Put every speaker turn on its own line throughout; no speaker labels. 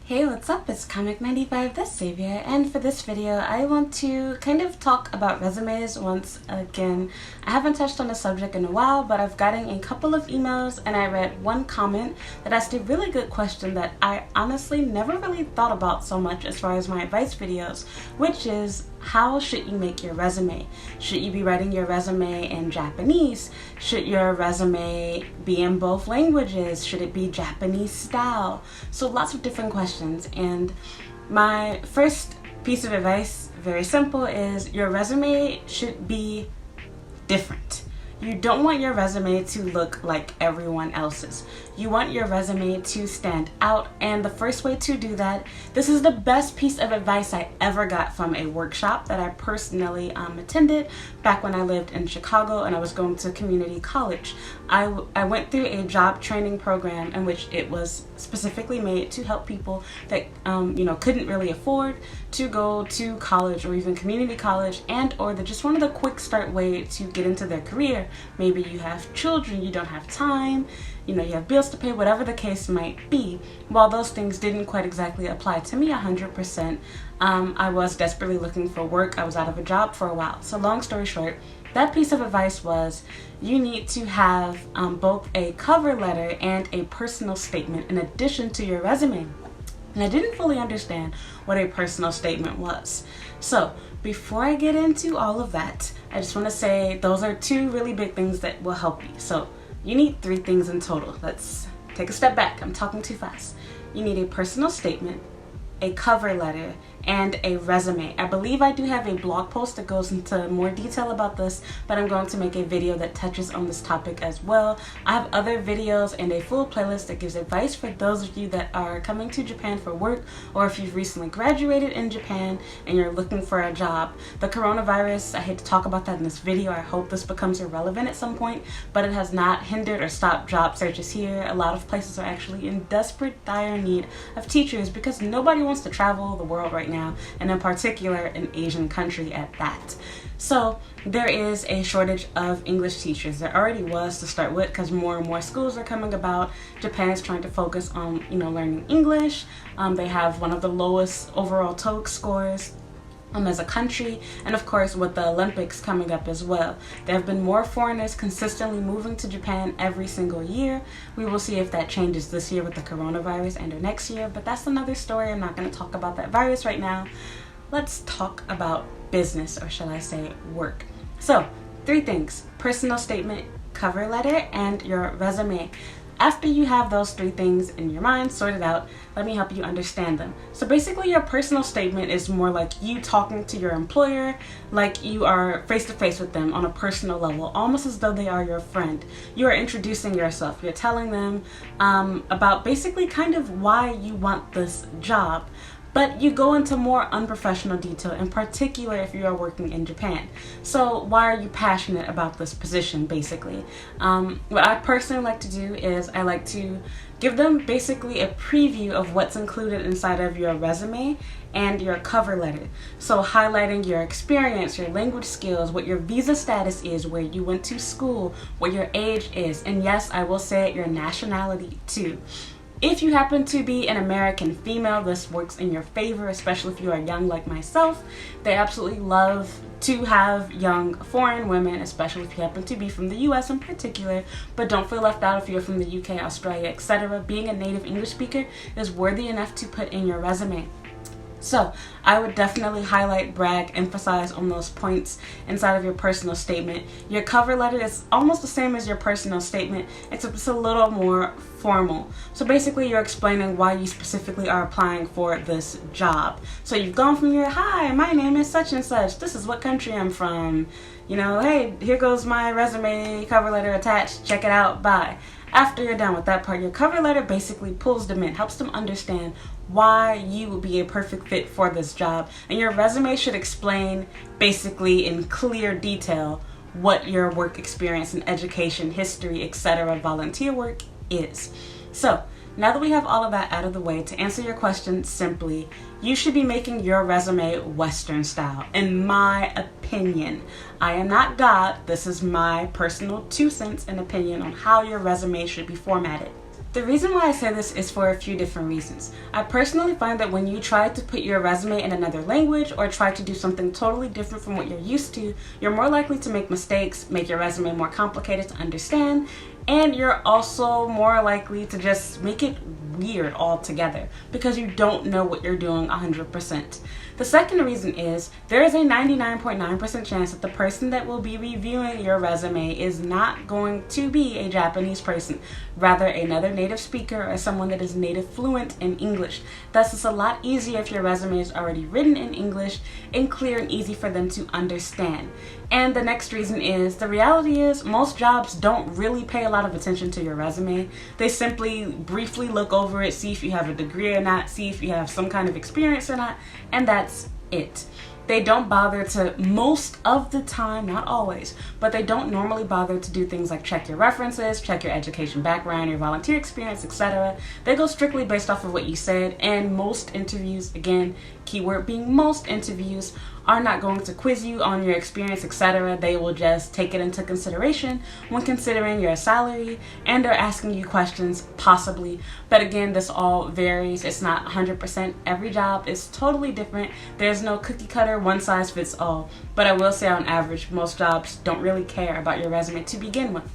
Hey, what's up? It's Comic95 the Savior, and for this video I want to kind of talk about resumes once again. I haven't touched on the subject in a while, but I've gotten a couple of emails and I read one comment that asked a really good question that I honestly never really thought about so much as far as my advice videos, which is, how should you make your resume? Should you be writing your resume in Japanese? Should your resume be in both languages? Should it be Japanese style? So lots of different questions, and my first piece of advice, very simple, is your resume should be different. You don't want your resume to look like everyone else's. You want your resume to stand out, and the first way to do that, this is the best piece of advice I ever got from a workshop that I personally attended back when I lived in Chicago and I was going to community college. I went through a job training program in which it was specifically made to help people that couldn't really afford to go to college or even community college, and or they just wanted a quick start way to get into their career. Maybe you have children, you don't have time, you have bills to pay, whatever the case might be. While those things didn't quite exactly apply to me 100%, I was desperately looking for work. I was out of a job for a while. So long story short, that piece of advice was, you need to have both a cover letter and a personal statement in addition to your resume. And I didn't fully understand what a personal statement was. So before I get into all of that, I just want to say those are two really big things that will help you. So you need three things in total. Let's take a step back. I'm talking too fast. You need a personal statement, a cover letter, and a resume. I believe I do have a blog post that goes into more detail about this, but I'm going to make a video that touches on this topic as well. I have other videos and a full playlist that gives advice for those of you that are coming to Japan for work, or if you've recently graduated in Japan and you're looking for a job. The coronavirus, I hate to talk about that in this video. I hope this becomes irrelevant at some point, but it has not hindered or stopped job searches here. A lot of places are actually in desperate, dire need of teachers because nobody wants to travel the world right now, and in particular an Asian country at that. So there is a shortage of English teachers. There already was to start with, because more and more schools are coming about. Japan is trying to focus on learning English. They have one of the lowest overall TOEIC scores as a country, and of course with the Olympics coming up as well, there have been more foreigners consistently moving to Japan every single year. We will see if that changes this year with the coronavirus and or next year, but that's another story. I'm not going to talk about that virus right now. Let's talk about business, or shall I say work. So three things: personal statement, cover letter, and your resume. After you have those three things in your mind sorted out, let me help you understand them. So basically your personal statement is more like you talking to your employer, like you are face to face with them on a personal level, almost as though they are your friend. You are introducing yourself. You're telling them about basically kind of why you want this job. But you go into more unprofessional detail, in particular if you are working in Japan. So why are you passionate about this position, basically? What I personally like to do is I like to give them basically a preview of what's included inside of your resume and your cover letter. So highlighting your experience, your language skills, what your visa status is, where you went to school, what your age is, and yes, I will say it, your nationality too. If you happen to be an American female, this works in your favor, especially if you are young like myself. They absolutely love to have young foreign women, especially if you happen to be from the US in particular, but don't feel left out if you're from the UK, Australia, etc. Being a native English speaker is worthy enough to put in your resume. So I would definitely highlight, brag, emphasize on those points inside of your personal statement. Your cover letter is almost the same as your personal statement, except it's a little more formal. So basically you're explaining why you specifically are applying for this job. So you've gone from your, hi, my name is such and such, this is what country I'm from, hey, here goes my resume, cover letter attached, check it out, bye. After you're done with that part, your cover letter basically pulls them in, helps them understand why you would be a perfect fit for this job. And your resume should explain basically in clear detail what your work experience and education, history, etc., volunteer work is. So now that we have all of that out of the way, to answer your question simply, you should be making your resume Western style, in my opinion. I am not God. This is my personal 2 cents and opinion on how your resume should be formatted. The reason why I say this is for a few different reasons. I personally find that when you try to put your resume in another language or try to do something totally different from what you're used to, you're more likely to make mistakes, make your resume more complicated to understand, and you're also more likely to just make it weird altogether because you don't know what you're doing 100%. The second reason is there is a 99.9% chance that the person that will be reviewing your resume is not going to be a Japanese person, rather another native speaker or someone that is native fluent in English. Thus, it's a lot easier if your resume is already written in English and clear and easy for them to understand. And the next reason is, the reality is most jobs don't really pay a lot of attention to your resume. They simply briefly look over it, see if you have a degree or not, see if you have some kind of experience or not, and that's it. They don't bother to, most of the time, not always, but they don't normally bother to do things like check your references, check your education background, your volunteer experience, etc. They go strictly based off of what you said, and most interviews, again, keyword being most interviews, are not going to quiz you on your experience, etc. They will just take it into consideration when considering your salary and are asking you questions, possibly. But again, this all varies. It's not 100%. Every job is totally different. There's no cookie cutter, one size fits all. But I will say on average, most jobs don't really care about your resume to begin with.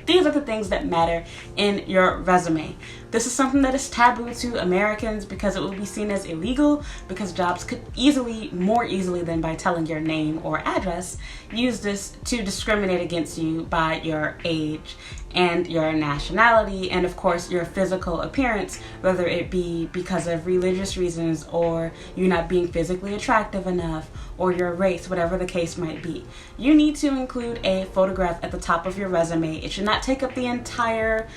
These are the things that matter in your resume. This is something that is taboo to Americans because it will be seen as illegal, because jobs could easily, more easily than by telling your name or address, use this to discriminate against you by your age and your nationality and of course your physical appearance, whether it be because of religious reasons or you not being physically attractive enough or your race, whatever the case might be. You need to include a photograph at the top of your resume. It should not take up the entire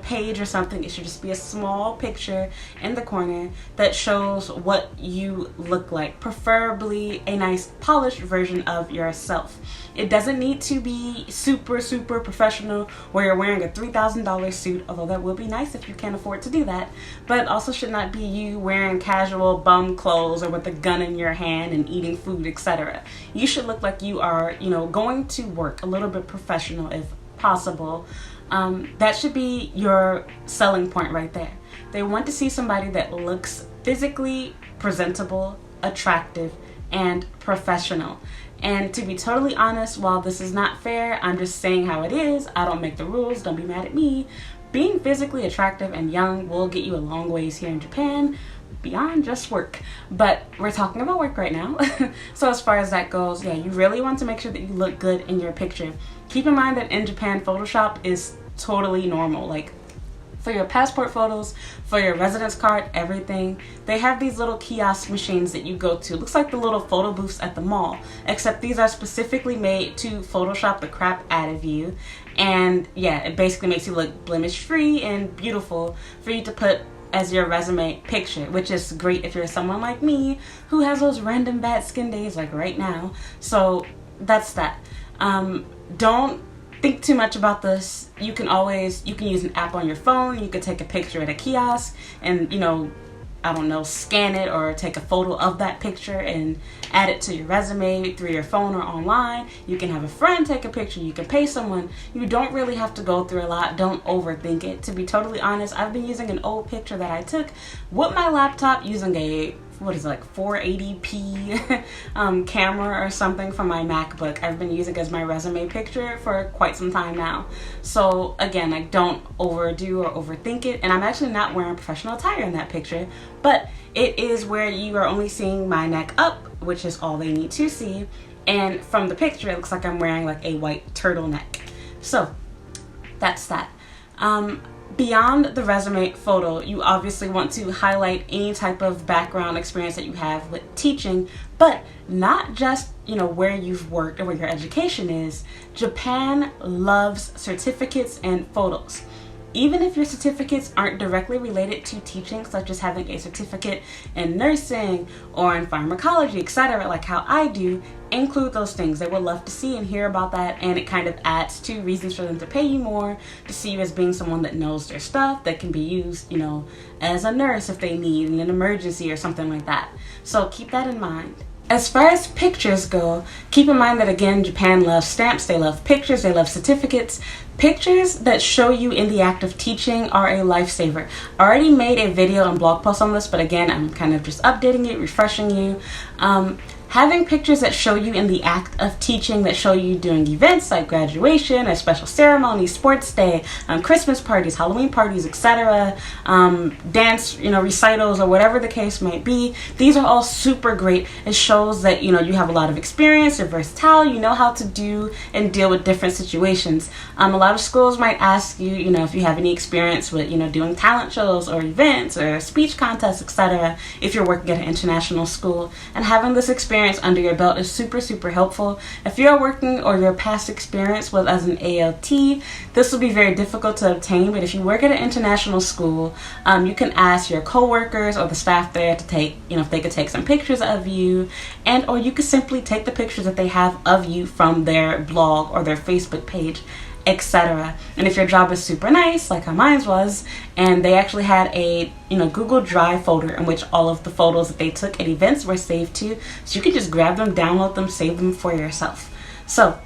page or something. It should just be a small picture in the corner that shows what you look like, preferably a nice polished version of yourself. It doesn't need to be super professional where you're wearing a $3,000 suit, although that would be nice if you can afford to do that, but it also should not be you wearing casual bum clothes or with a gun in your hand and eating food, etc. You should look like you are, going to work, a little bit professional if possible. That should be your selling point right there. They want to see somebody that looks physically presentable, attractive, and professional. And to be totally honest, while this is not fair, I'm just saying how it is. I don't make the rules, don't be mad at me. Being physically attractive and young will get you a long ways here in Japan, beyond just work. But we're talking about work right now. So as far as that goes, yeah, you really want to make sure that you look good in your picture. Keep in mind that in Japan, Photoshop is totally normal. Like, for your passport photos, for your residence card, everything, they have these little kiosk machines that you go to. It looks like the little photo booths at the mall, except these are specifically made to Photoshop the crap out of you. And yeah, it basically makes you look blemish free and beautiful for you to put as your resume picture, which is great if you're someone like me who has those random bad skin days like right now. So that's that. Don't think too much about this. You can use an app on your phone. You could take a picture at a kiosk and, I don't know, scan it or take a photo of that picture and add it to your resume through your phone or online. You can have a friend take a picture. You can pay someone. You don't really have to go through a lot. Don't overthink it. To be totally honest, I've been using an old picture that I took with my laptop using a 480p camera or something from my MacBook. I've been using it as my resume picture for quite some time now. So again, I don't overdo or overthink it, and I'm actually not wearing professional attire in that picture, but it is where you are only seeing my neck up, which is all they need to see, and from the picture it looks like I'm wearing like a white turtleneck. So that's that. Beyond the resume photo, you obviously want to highlight any type of background experience that you have with teaching, but not just, where you've worked or where your education is. Japan loves certificates and photos. Even if your certificates aren't directly related to teaching, such as having a certificate in nursing or in pharmacology, etc., like how I do, include those things. They would love to see and hear about that, and it kind of adds to reasons for them to pay you more, to see you as being someone that knows their stuff, that can be used, as a nurse if they need in an emergency or something like that. So keep that in mind. As far as pictures go, keep in mind that again, Japan loves stamps, they love pictures, they love certificates. Pictures that show you in the act of teaching are a lifesaver. I already made a video and blog post on this, but again, I'm kind of just updating it, refreshing you. Having pictures that show you in the act of teaching, that show you doing events like graduation or special ceremonies, sports day, Christmas parties, Halloween parties, etc., dance, recitals or whatever the case might be. These are all super great. It shows that, you have a lot of experience, you're versatile, you know how to do and deal with different situations. A lot of schools might ask you, if you have any experience with, doing talent shows or events or speech contests, etc., if you're working at an international school. And having this experience under your belt is super, super helpful. If you're working or your past experience was as an ALT, this will be very difficult to obtain, but if you work at an international school, you can ask your coworkers or the staff there to take, if they could take some pictures of you, or you could simply take the pictures that they have of you from their blog or their Facebook page, etc. And if your job is super nice, like how mine was, and they actually had a Google Drive folder in which all of the photos that they took at events were saved to, so you can just grab them, download them, save them for yourself. So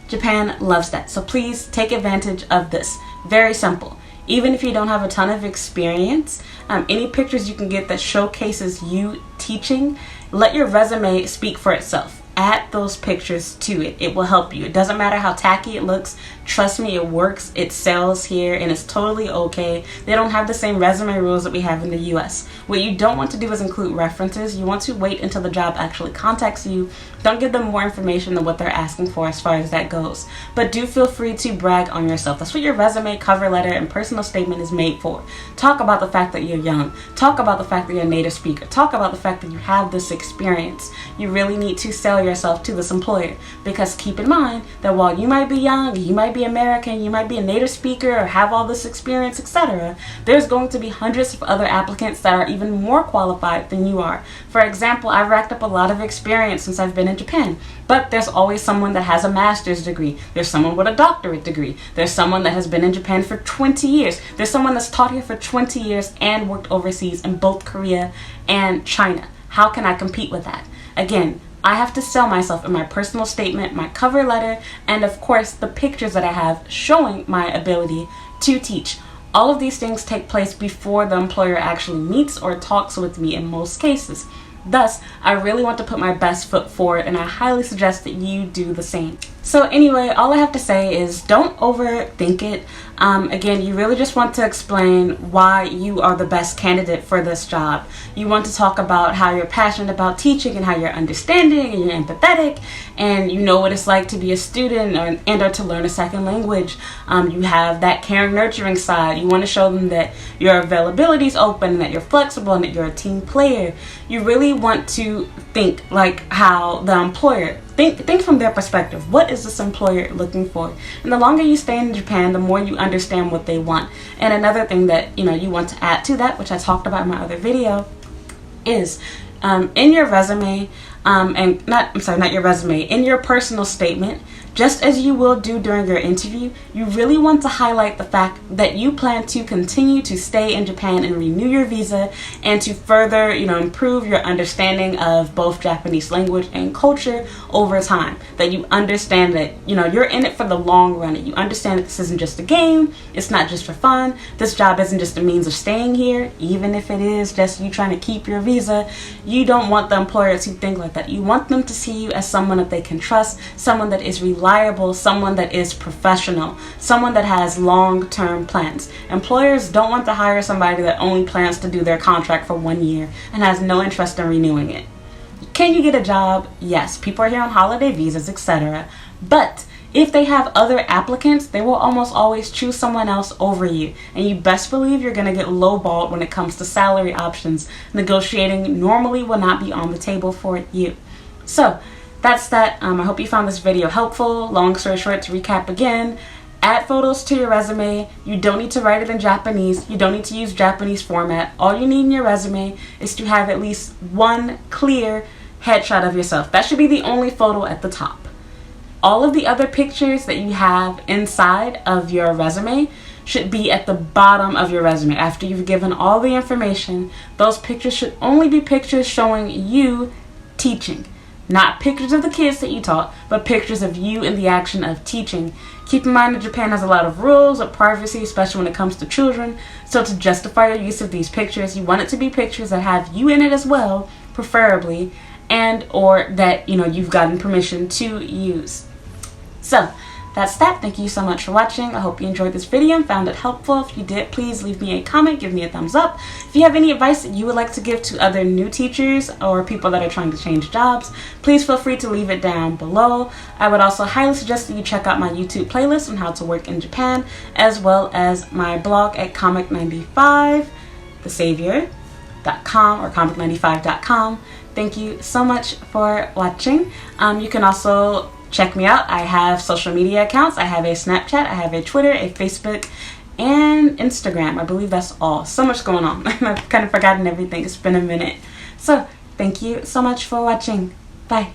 Japan loves that, so please take advantage of this. Very simple. Even if you don't have a ton of experience, any pictures you can get that showcases you teaching, let your resume speak for itself. Add those pictures to it. It will help you. It doesn't matter how tacky it looks. Trust me, it works. It sells here and it's totally okay. They don't have the same resume rules that we have in the US. What you don't want to do is include references. You want to wait until the job actually contacts you. Don't give them more information than what they're asking for as far as that goes. But do feel free to brag on yourself. That's what your resume, cover letter, and personal statement is made for. Talk about the fact that you're young. Talk about the fact that you're a native speaker. Talk about the fact that you have this experience. You really need to sell yourself to this employer, because keep in mind that while you might be young, you might be American, you might be a native speaker or have all this experience, etc., there's going to be hundreds of other applicants that are even more qualified than you are. For example, I've racked up a lot of experience since I've been in Japan, but there's always someone that has a master's degree. There's someone with a doctorate degree. There's someone that has been in Japan for 20 years. There's someone that's taught here for 20 years and worked overseas in both Korea and China. How can I compete with that? Again, I have to sell myself in my personal statement, my cover letter, and of course the pictures that I have showing my ability to teach. All of these things take place before the employer actually meets or talks with me in most cases. Thus, I really want to put my best foot forward, and I highly suggest that you do the same. So anyway, all I have to say is don't overthink it. Again, you really just want to explain why you are the best candidate for this job. You want to talk about how you're passionate about teaching and how you're understanding and you're empathetic and you know what it's like to be a student or to learn a second language. You have that caring, nurturing side. You want to show them that your availability is open and that you're flexible and that you're a team player. You really want to think like how the employer Think from their perspective. What is this employer looking for? And the longer you stay in Japan, the more you understand what they want. And another thing that you want to add to that, which I talked about in my other video, is in your resume, in your personal statement, just as you will do during your interview, you really want to highlight the fact that you plan to continue to stay in Japan and renew your visa and to further, improve your understanding of both Japanese language and culture over time. That you understand that, you're in it for the long run. And you understand that this isn't just a game. It's not just for fun. This job isn't just a means of staying here, even if it is just you trying to keep your visa. You don't want the employer to think like that. You want them to see you as someone that they can trust, someone that is reliable, someone that is professional, someone that has long-term plans. Employers don't want to hire somebody that only plans to do their contract for 1 year and has no interest in renewing it. Can you get a job? Yes, people are here on holiday visas, etc. But if they have other applicants, they will almost always choose someone else over you. And you best believe you're going to get lowballed when it comes to salary options. Negotiating normally will not be on the table for you. So that's that. I hope you found this video helpful. Long story short, to recap again, add photos to your resume. You don't need to write it in Japanese. You don't need to use Japanese format. All you need in your resume is to have at least one clear headshot of yourself. That should be the only photo at the top. All of the other pictures that you have inside of your resume should be at the bottom of your resume. After you've given all the information, those pictures should only be pictures showing you teaching. Not pictures of the kids that you taught, but pictures of you in the action of teaching. Keep in mind that Japan has a lot of rules of privacy, especially when it comes to children. So to justify your use of these pictures, you want it to be pictures that have you in it as well, preferably, and or that you've gotten permission to use. So that's that. Thank you so much for watching. I hope you enjoyed this video and found it helpful. If you did, please leave me a comment, give me a thumbs up. If you have any advice that you would like to give to other new teachers or people that are trying to change jobs, please feel free to leave it down below. I would also highly suggest that you check out my YouTube playlist on how to work in Japan, as well as my blog at comic95thesavior.com or comic95.com. Thank you so much for watching. You can also check me out. I have social media accounts. I have a Snapchat, I have a Twitter, a Facebook, and Instagram. I believe that's all. So much going on. I've kind of forgotten everything. It's been a minute. So thank you so much for watching. Bye.